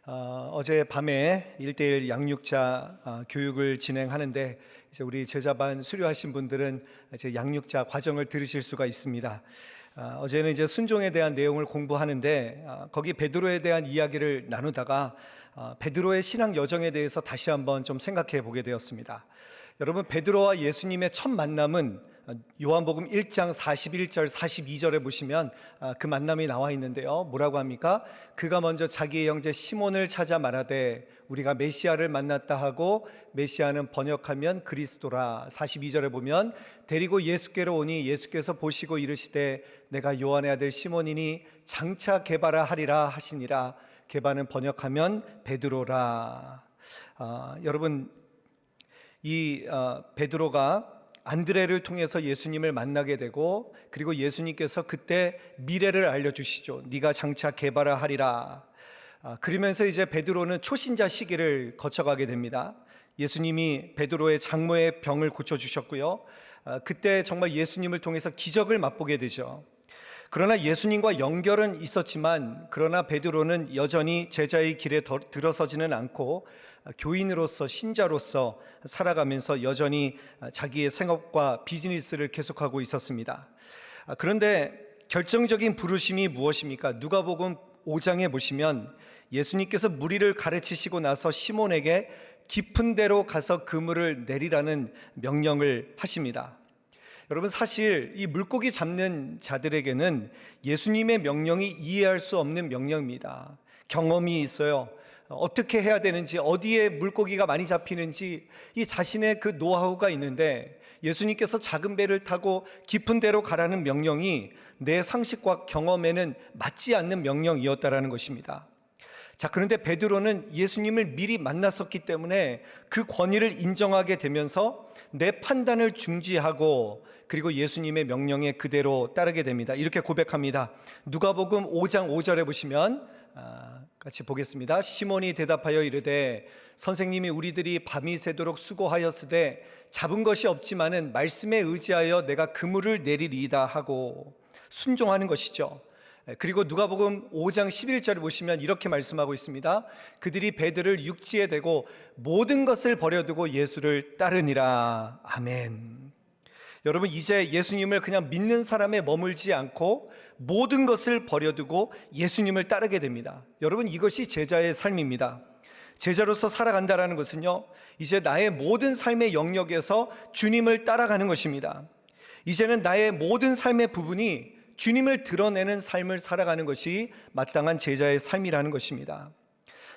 어제 밤에 1대1 양육자 교육을 진행하는데 이제 우리 제자반 수료하신 분들은 이제 양육자 과정을 들으실 수가 있습니다. 어제는 이제 순종에 대한 내용을 공부하는데 거기 베드로에 대한 이야기를 나누다가 베드로의 신앙 여정에 대해서 다시 한번 좀 생각해 보게 되었습니다. 여러분, 베드로와 예수님의 첫 만남은 요한복음 1장 41절 42절에 보시면 그 만남이 나와 있는데요, 뭐라고 합니까? 그가 먼저 자기의 형제 시몬을 찾아 말하되 우리가 메시아를 만났다 하고, 메시아는 번역하면 그리스도라. 42절에 보면 데리고 예수께로 오니 예수께서 보시고 이르시되 내가 요한의 아들 시몬이니 장차 게바라 하리라 하시니라. 게바는 번역하면 베드로라. 여러분, 이 베드로가 안드레를 통해서 예수님을 만나게 되고, 그리고 예수님께서 그때 미래를 알려주시죠. 네가 장차 게바라 하리라. 그러면서 이제 베드로는 초신자 시기를 거쳐가게 됩니다. 예수님이 베드로의 장모의 병을 고쳐주셨고요, 그때 정말 예수님을 통해서 기적을 맛보게 되죠. 그러나 예수님과 연결은 있었지만, 그러나 베드로는 여전히 제자의 길에 들어서지는 않고 교인으로서, 신자로서 살아가면서 여전히 자기의 생업과 비즈니스를 계속하고 있었습니다. 그런데 결정적인 부르심이 무엇입니까? 누가복음 5장에 보시면 예수님께서 무리를 가르치시고 나서 시몬에게 깊은 데로 가서 그물을 내리라는 명령을 하십니다. 여러분, 사실 이 물고기 잡는 자들에게는 예수님의 명령이 이해할 수 없는 명령입니다. 경험이 있어요. 어떻게 해야 되는지, 어디에 물고기가 많이 잡히는지 이 자신의 그 노하우가 있는데, 예수님께서 작은 배를 타고 깊은 데로 가라는 명령이 내 상식과 경험에는 맞지 않는 명령이었다라는 것입니다. 자, 그런데 베드로는 예수님을 미리 만났었기 때문에 그 권위를 인정하게 되면서 내 판단을 중지하고, 그리고 예수님의 명령에 그대로 따르게 됩니다. 이렇게 고백합니다. 누가복음 5장 5절에 보시면 같이 보겠습니다. 시몬이 대답하여 이르되 선생님이 우리들이 밤이 새도록 수고하였으되 잡은 것이 없지만은 말씀에 의지하여 내가 그물을 내리리이다 하고 순종하는 것이죠. 그리고 누가복음 5장 11절을 보시면 이렇게 말씀하고 있습니다. 그들이 배들을 육지에 대고 모든 것을 버려두고 예수를 따르니라. 아멘. 여러분, 이제 예수님을 그냥 믿는 사람에 머물지 않고 모든 것을 버려두고 예수님을 따르게 됩니다. 여러분, 이것이 제자의 삶입니다. 제자로서 살아간다는 것은요, 이제 나의 모든 삶의 영역에서 주님을 따라가는 것입니다. 이제는 나의 모든 삶의 부분이 주님을 드러내는 삶을 살아가는 것이 마땅한 제자의 삶이라는 것입니다.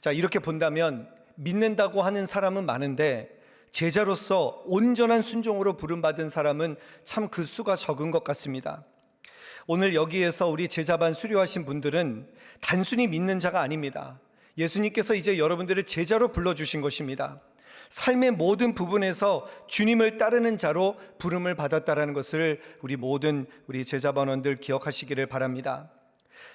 자, 이렇게 본다면 믿는다고 하는 사람은 많은데 제자로서 온전한 순종으로 부름받은 사람은 참 그 수가 적은 것 같습니다. 오늘 여기에서 우리 제자반 수료하신 분들은 단순히 믿는 자가 아닙니다. 예수님께서 이제 여러분들을 제자로 불러주신 것입니다. 삶의 모든 부분에서 주님을 따르는 자로 부름을 받았다라는 것을 우리 제자반원들 기억하시기를 바랍니다.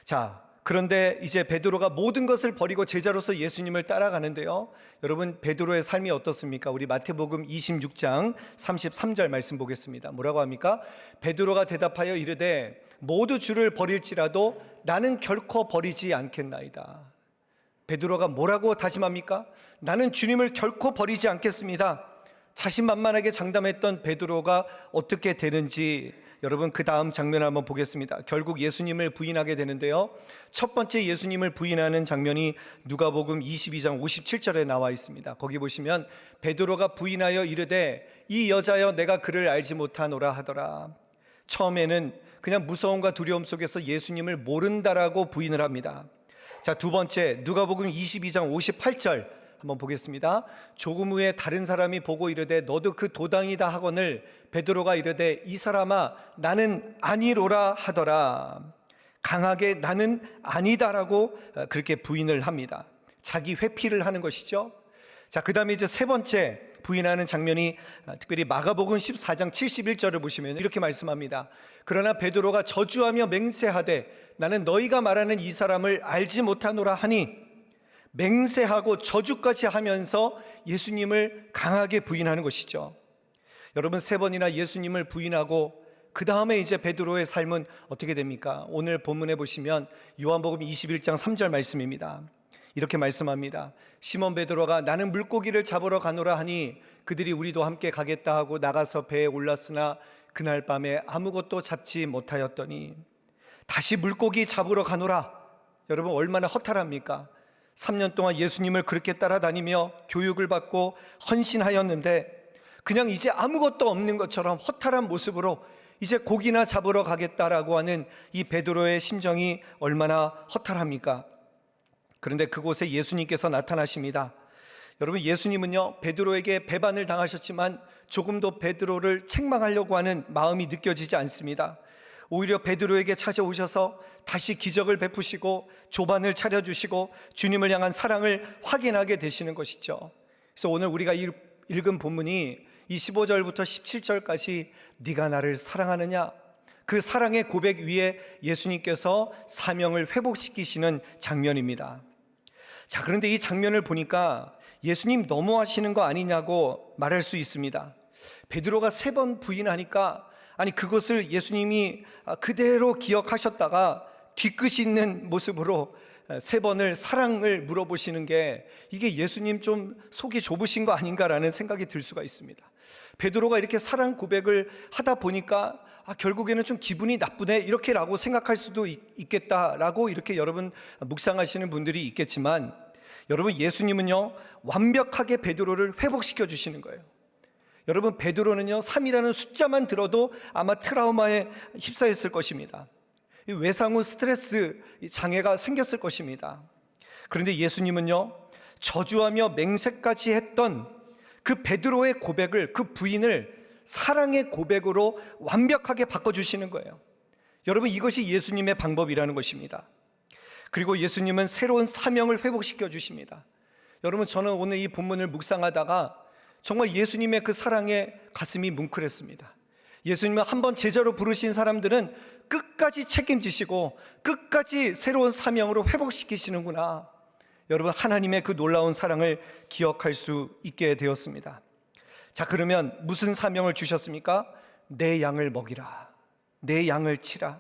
자, 그런데 이제 베드로가 모든 것을 버리고 제자로서 예수님을 따라가는데요, 여러분, 베드로의 삶이 어떻습니까? 우리 마태복음 26장 33절 말씀 보겠습니다. 뭐라고 합니까? 베드로가 대답하여 이르되 모두 주를 버릴지라도 나는 결코 버리지 않겠나이다. 베드로가 뭐라고 다짐합니까? 나는 주님을 결코 버리지 않겠습니다. 자신만만하게 장담했던 베드로가 어떻게 되는지 여러분, 그 다음 장면을 한번 보겠습니다. 결국 예수님을 부인하게 되는데요, 첫 번째 예수님을 부인하는 장면이 누가복음 22장 57절에 나와 있습니다. 거기 보시면 베드로가 부인하여 이르되 이 여자여 내가 그를 알지 못하노라 하더라. 처음에는 그냥 무서움과 두려움 속에서 예수님을 모른다라고 부인을 합니다. 자, 두 번째 누가복음 22장 58절 한번 보겠습니다. 조금 후에 다른 사람이 보고 이르되 너도 그 도당이다 하거늘 베드로가 이르되 이 사람아 나는 아니로라 하더라. 강하게 나는 아니다라고 그렇게 부인을 합니다. 자기 회피를 하는 것이죠. 자, 그 다음에 이제 세 번째 부인하는 장면이 특별히 마가복음 14장 71절을 보시면 이렇게 말씀합니다. 그러나 베드로가 저주하며 맹세하되 나는 너희가 말하는 이 사람을 알지 못하노라 하니, 맹세하고 저주까지 하면서 예수님을 강하게 부인하는 것이죠. 여러분, 세 번이나 예수님을 부인하고 그 다음에 이제 베드로의 삶은 어떻게 됩니까? 오늘 본문에 보시면 요한복음 21장 3절 말씀입니다. 이렇게 말씀합니다. 시몬 베드로가 나는 물고기를 잡으러 가노라 하니 그들이 우리도 함께 가겠다 하고 나가서 배에 올랐으나 그날 밤에 아무것도 잡지 못하였더니 다시 물고기 잡으러 가노라. 여러분 얼마나 허탈합니까? 3년 동안 예수님을 그렇게 따라다니며 교육을 받고 헌신하였는데 그냥 이제 아무것도 없는 것처럼 허탈한 모습으로 이제 고기나 잡으러 가겠다라고 하는 이 베드로의 심정이 얼마나 허탈합니까? 그런데 그곳에 예수님께서 나타나십니다. 여러분 예수님은요 베드로에게 배반을 당하셨지만 조금도 베드로를 책망하려고 하는 마음이 느껴지지 않습니다. 오히려 베드로에게 찾아오셔서 다시 기적을 베푸시고 조반을 차려주시고 주님을 향한 사랑을 확인하게 되시는 것이죠. 그래서 오늘 우리가 읽은 본문이 이 15절부터 17절까지 네가 나를 사랑하느냐, 그 사랑의 고백 위에 예수님께서 사명을 회복시키시는 장면입니다. 자, 그런데 이 장면을 보니까 예수님 너무하시는 거 아니냐고 말할 수 있습니다. 베드로가 3번 부인하니까 아니 그것을 예수님이 그대로 기억하셨다가 뒤끝이 있는 모습으로 3번을 사랑을 물어보시는 게 이게 예수님 좀 속이 좁으신 거 아닌가라는 생각이 들 수가 있습니다. 베드로가 이렇게 사랑 고백을 하다 보니까 결국에는 좀 기분이 나쁘네 이렇게라고 생각할 수도 있겠다라고 이렇게 여러분 묵상하시는 분들이 있겠지만 여러분 예수님은요 완벽하게 베드로를 회복시켜 주시는 거예요. 여러분 베드로는요 3이라는 숫자만 들어도 아마 트라우마에 휩싸였을 것입니다. 외상 후 스트레스 장애가 생겼을 것입니다. 그런데 예수님은요 저주하며 맹세까지 했던 그 베드로의 고백을, 그 부인을 사랑의 고백으로 완벽하게 바꿔주시는 거예요. 여러분 이것이 예수님의 방법이라는 것입니다. 그리고 예수님은 새로운 사명을 회복시켜 주십니다. 여러분 저는 오늘 이 본문을 묵상하다가 정말 예수님의 그 사랑에 가슴이 뭉클했습니다. 예수님은 한번 제자로 부르신 사람들은 끝까지 책임지시고 끝까지 새로운 사명으로 회복시키시는구나. 여러분 하나님의 그 놀라운 사랑을 기억할 수 있게 되었습니다. 자, 그러면 무슨 사명을 주셨습니까? 내 양을 먹이라, 내 양을 치라.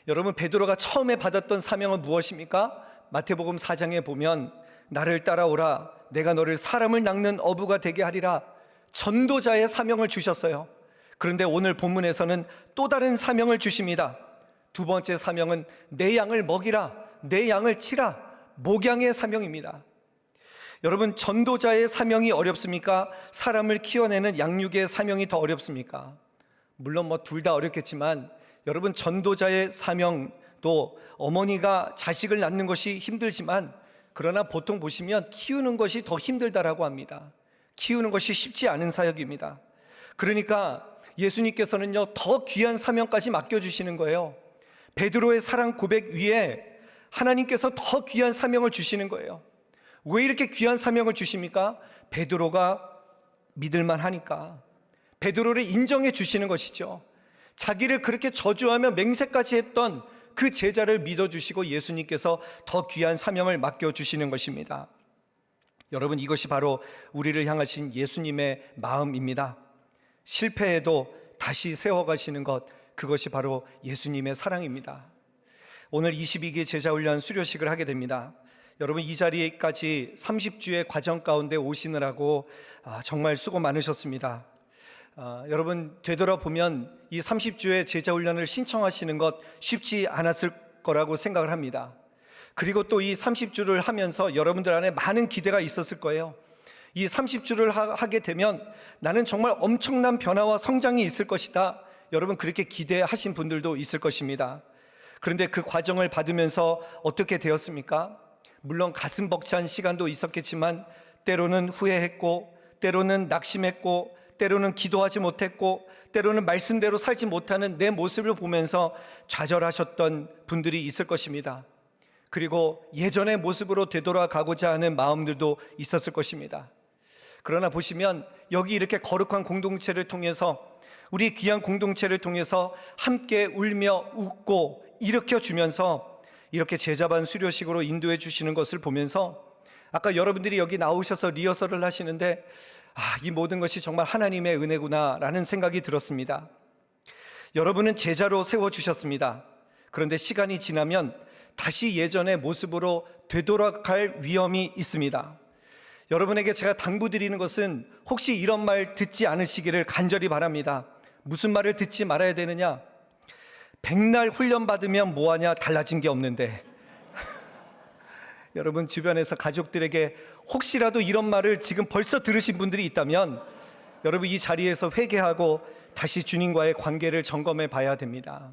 여러분 베드로가 처음에 받았던 사명은 무엇입니까? 마태복음 4장에 보면 나를 따라오라, 내가 너를 사람을 낚는 어부가 되게 하리라. 전도자의 사명을 주셨어요. 그런데 오늘 본문에서는 또 다른 사명을 주십니다. 두 번째 사명은 내 양을 먹이라, 내 양을 치라. 목양의 사명입니다. 여러분 전도자의 사명이 어렵습니까? 사람을 키워내는 양육의 사명이 더 어렵습니까? 물론 둘 다 어렵겠지만 여러분 전도자의 사명도 어머니가 자식을 낳는 것이 힘들지만 그러나 보통 보시면 키우는 것이 더 힘들다라고 합니다. 키우는 것이 쉽지 않은 사역입니다. 그러니까 예수님께서는요 더 귀한 사명까지 맡겨주시는 거예요. 베드로의 사랑 고백 위에 하나님께서 더 귀한 사명을 주시는 거예요. 왜 이렇게 귀한 사명을 주십니까? 베드로가 믿을만 하니까 베드로를 인정해 주시는 것이죠. 자기를 그렇게 저주하며 맹세까지 했던 그 제자를 믿어주시고 예수님께서 더 귀한 사명을 맡겨주시는 것입니다. 여러분 이것이 바로 우리를 향하신 예수님의 마음입니다. 실패해도 다시 세워가시는 것, 그것이 바로 예수님의 사랑입니다. 오늘 22기 제자훈련 수료식을 하게 됩니다. 여러분 이 자리까지 30주의 과정 가운데 오시느라고 정말 수고 많으셨습니다. 여러분 되돌아보면 이 30주의 제자훈련을 신청하시는 것 쉽지 않았을 거라고 생각을 합니다. 그리고 또 이 30주를 하면서 여러분들 안에 많은 기대가 있었을 거예요. 이 30주를 하게 되면 나는 정말 엄청난 변화와 성장이 있을 것이다. 여러분 그렇게 기대하신 분들도 있을 것입니다. 그런데 그 과정을 받으면서 어떻게 되었습니까? 물론 가슴 벅찬 시간도 있었겠지만 때로는 후회했고 때로는 낙심했고 때로는 기도하지 못했고 때로는 말씀대로 살지 못하는 내 모습을 보면서 좌절하셨던 분들이 있을 것입니다. 그리고 예전의 모습으로 되돌아가고자 하는 마음들도 있었을 것입니다. 그러나 보시면 여기 이렇게 거룩한 공동체를 통해서 우리 귀한 공동체를 통해서 함께 울며 웃고 일으켜주면서 이렇게 제자반 수료식으로 인도해 주시는 것을 보면서 아까 여러분들이 여기 나오셔서 리허설을 하시는데 이 모든 것이 정말 하나님의 은혜구나 라는 생각이 들었습니다. 여러분은 제자로 세워주셨습니다. 그런데 시간이 지나면 다시 예전의 모습으로 되돌아갈 위험이 있습니다. 여러분에게 제가 당부드리는 것은 혹시 이런 말 듣지 않으시기를 간절히 바랍니다. 무슨 말을 듣지 말아야 되느냐? 백날 훈련 받으면 뭐하냐? 달라진 게 없는데. 여러분 주변에서 가족들에게 혹시라도 이런 말을 지금 벌써 들으신 분들이 있다면 여러분 이 자리에서 회개하고 다시 주님과의 관계를 점검해 봐야 됩니다.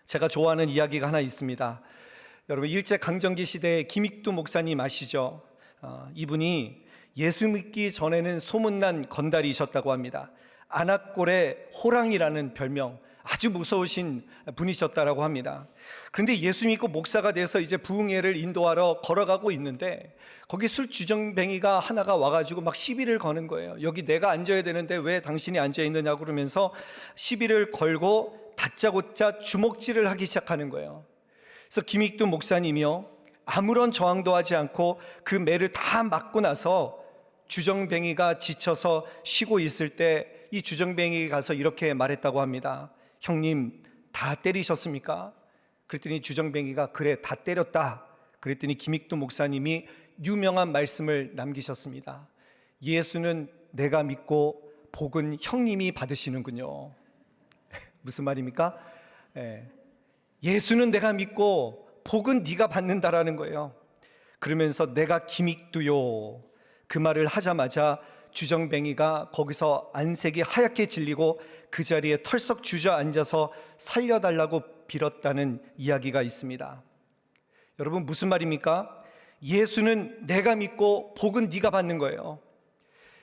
제가 좋아하는 이야기가 하나 있습니다. 여러분 일제강점기 시대에 김익두 목사님 아시죠? 이분이 예수 믿기 전에는 소문난 건달이셨다고 합니다. 안악골의 호랑이라는 별명, 아주 무서우신 분이셨다라고 합니다. 그런데 예수 믿고 목사가 돼서 이제 부흥회를 인도하러 걸어가고 있는데 거기 술주정뱅이가 하나가 와가지고 막 시비를 거는 거예요. 여기 내가 앉아야 되는데 왜 당신이 앉아 있느냐고 그러면서 시비를 걸고 다짜고짜 주먹질을 하기 시작하는 거예요. 그래서 김익두 목사님이요, 아무런 저항도 하지 않고 그 매를 다 맞고 나서 주정뱅이가 지쳐서 쉬고 있을 때 이 주정뱅이가 가서 이렇게 말했다고 합니다. 형님, 다 때리셨습니까? 그랬더니 주정뱅이가 그래, 다 때렸다. 그랬더니 김익두 목사님이 유명한 말씀을 남기셨습니다. 예수는 내가 믿고 복은 형님이 받으시는군요. 무슨 말입니까? 예수는 내가 믿고 복은 네가 받는다라는 거예요. 그러면서 내가 김익두요, 그 말을 하자마자 주정뱅이가 거기서 안색이 하얗게 질리고 그 자리에 털썩 주저앉아서 살려달라고 빌었다는 이야기가 있습니다. 여러분 무슨 말입니까? 예수는 내가 믿고 복은 네가 받는 거예요.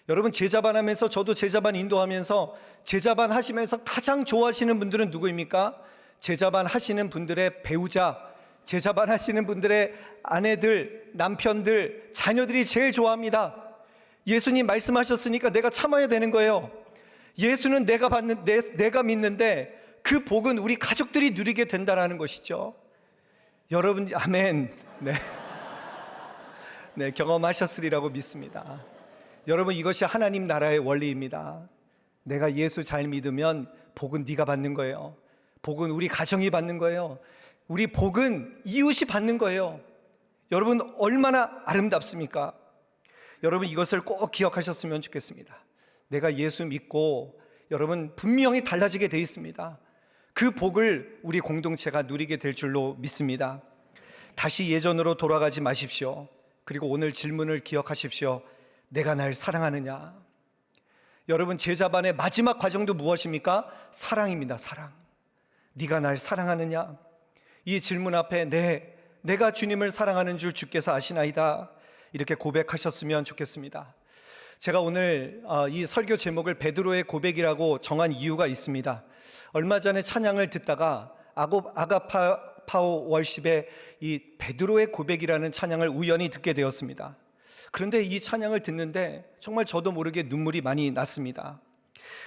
여러분 제자반 하면서, 저도 제자반 인도하면서 제자반 하시면서 가장 좋아하시는 분들은 누구입니까? 제자반 하시는 분들의 배우자, 제자반 하시는 분들의 아내들, 남편들, 자녀들이 제일 좋아합니다. 예수님 말씀하셨으니까 내가 참아야 되는 거예요. 예수는 내가 믿는데 그 복은 우리 가족들이 누리게 된다라는 것이죠. 여러분 아멘. 네, 경험하셨으리라고 믿습니다. 여러분 이것이 하나님 나라의 원리입니다. 내가 예수 잘 믿으면 복은 네가 받는 거예요. 복은 우리 가정이 받는 거예요. 우리 복은 이웃이 받는 거예요. 여러분 얼마나 아름답습니까? 여러분 이것을 꼭 기억하셨으면 좋겠습니다. 내가 예수 믿고 여러분 분명히 달라지게 돼 있습니다. 그 복을 우리 공동체가 누리게 될 줄로 믿습니다. 다시 예전으로 돌아가지 마십시오. 그리고 오늘 질문을 기억하십시오. 내가 날 사랑하느냐? 여러분 제자반의 마지막 과정도 무엇입니까? 사랑입니다. 사랑. 네가 날 사랑하느냐? 이 질문 앞에 내가 주님을 사랑하는 줄 주께서 아시나이다, 이렇게 고백하셨으면 좋겠습니다. 제가 오늘 이 설교 제목을 베드로의 고백이라고 정한 이유가 있습니다. 얼마 전에 찬양을 듣다가 아가파오 월십의 이 베드로의 고백이라는 찬양을 우연히 듣게 되었습니다. 그런데 이 찬양을 듣는데 정말 저도 모르게 눈물이 많이 났습니다.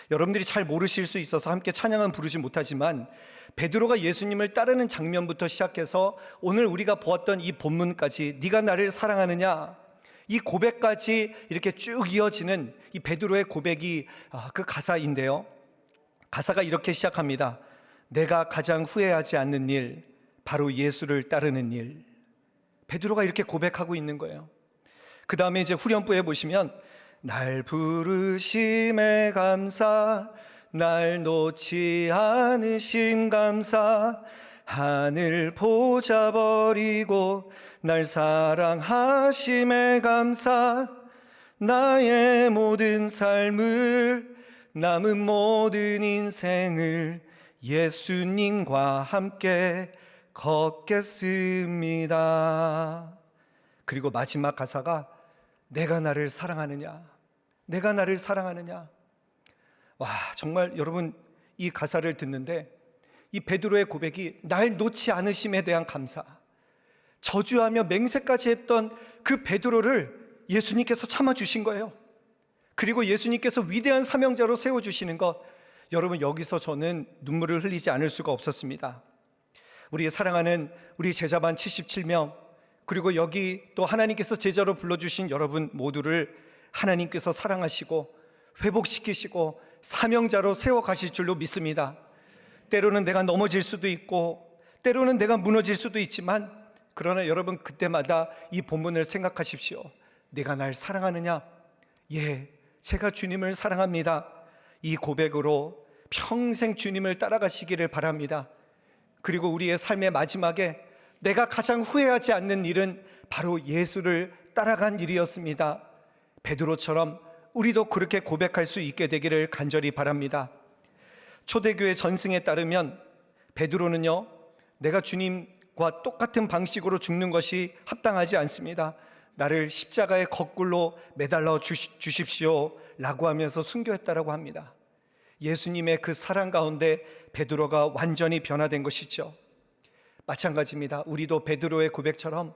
여러분들이 잘 모르실 수 있어서 함께 찬양은 부르지 못하지만 베드로가 예수님을 따르는 장면부터 시작해서 오늘 우리가 보았던 이 본문까지 네가 나를 사랑하느냐, 이 고백까지 이렇게 쭉 이어지는 이 베드로의 고백이 그 가사인데요. 가사가 이렇게 시작합니다. 내가 가장 후회하지 않는 일, 바로 예수를 따르는 일. 베드로가 이렇게 고백하고 있는 거예요. 그 다음에 이제 후렴부에 보시면 날 부르심에 감사, 날 놓지 않으심 감사, 하늘 보좌 버리고 날 사랑하심에 감사, 나의 모든 삶을, 남은 모든 인생을 예수님과 함께 걷겠습니다. 그리고 마지막 가사가 내가 나를 사랑하느냐, 내가 나를 사랑하느냐. 와, 정말 여러분 이 가사를 듣는데 이 베드로의 고백이 날 놓지 않으심에 대한 감사, 저주하며 맹세까지 했던 그 베드로를 예수님께서 참아주신 거예요. 그리고 예수님께서 위대한 사명자로 세워주시는 것, 여러분 여기서 저는 눈물을 흘리지 않을 수가 없었습니다. 우리 사랑하는 우리 제자반 77명, 그리고 여기 또 하나님께서 제자로 불러주신 여러분 모두를 하나님께서 사랑하시고 회복시키시고 사명자로 세워가실 줄로 믿습니다. 때로는 내가 넘어질 수도 있고, 때로는 내가 무너질 수도 있지만, 그러나 여러분 그때마다 이 본문을 생각하십시오. 내가 날 사랑하느냐? 예, 제가 주님을 사랑합니다. 이 고백으로 평생 주님을 따라가시기를 바랍니다. 그리고 우리의 삶의 마지막에 내가 가장 후회하지 않는 일은 바로 예수를 따라간 일이었습니다. 베드로처럼 우리도 그렇게 고백할 수 있게 되기를 간절히 바랍니다. 초대교회 전승에 따르면 베드로는요, 내가 주님과 똑같은 방식으로 죽는 것이 합당하지 않습니다. 나를 십자가의 거꾸로 매달려 주십시오 라고 하면서 순교했다라고 합니다. 예수님의 그 사랑 가운데 베드로가 완전히 변화된 것이죠. 마찬가지입니다. 우리도 베드로의 고백처럼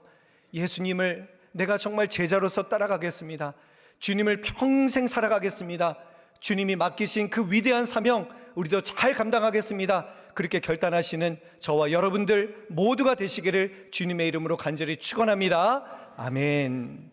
예수님을 내가 정말 제자로서 따라가겠습니다. 주님을 평생 살아가겠습니다. 주님이 맡기신 그 위대한 사명 우리도 잘 감당하겠습니다. 그렇게 결단하시는 저와 여러분들 모두가 되시기를 주님의 이름으로 간절히 축원합니다. 아멘.